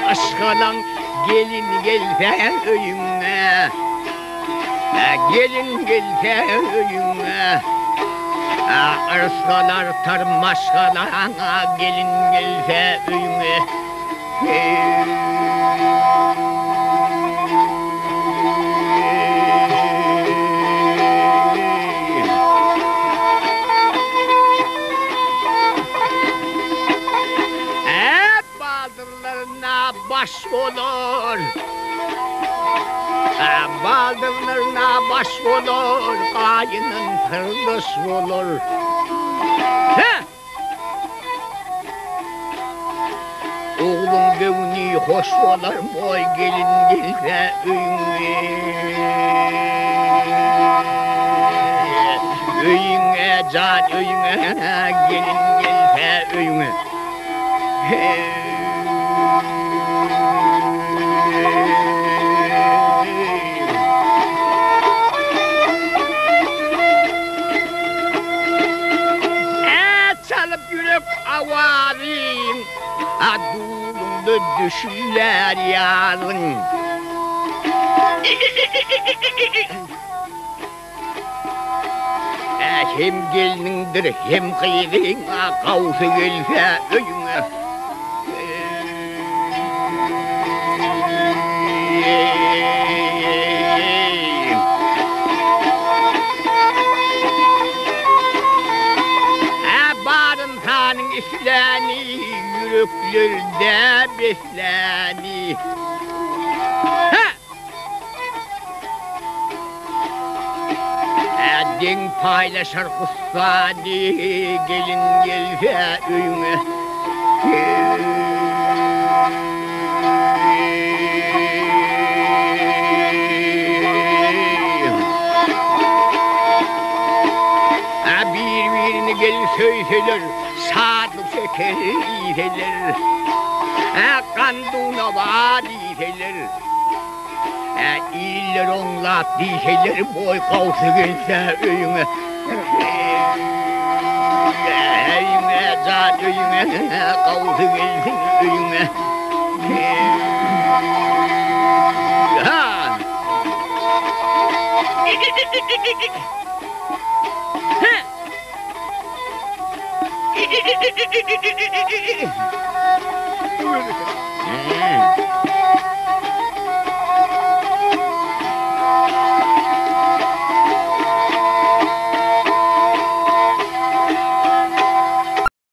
Aşkalan gelin gelse öyüne, gelin gelse öyüne, arskalar tarmaşkalan gelin gelse öyüne. Baş olur, baldırlarına baş olur, kayının fırlıs olur. Oğlum gövni hoş olur, boy gelin gelse öyüne, can öyüne, gelin gelse öyüne. Avarim, adulumda düşüler yarın. Hem gelinindir hem kıyırın, kavsu gelse öyüne. Besleni, yüreklerde besleni. Den paylaşır kutsani, gelin gelse öyüne. Birbirini gel söyseler, sadık şeker iseler, kanduna var iseler, iller onlat iseler, boy kavsu gelse öyüne. Öyüne, zat öyüne, kavsu gelsin öyüne. Ha!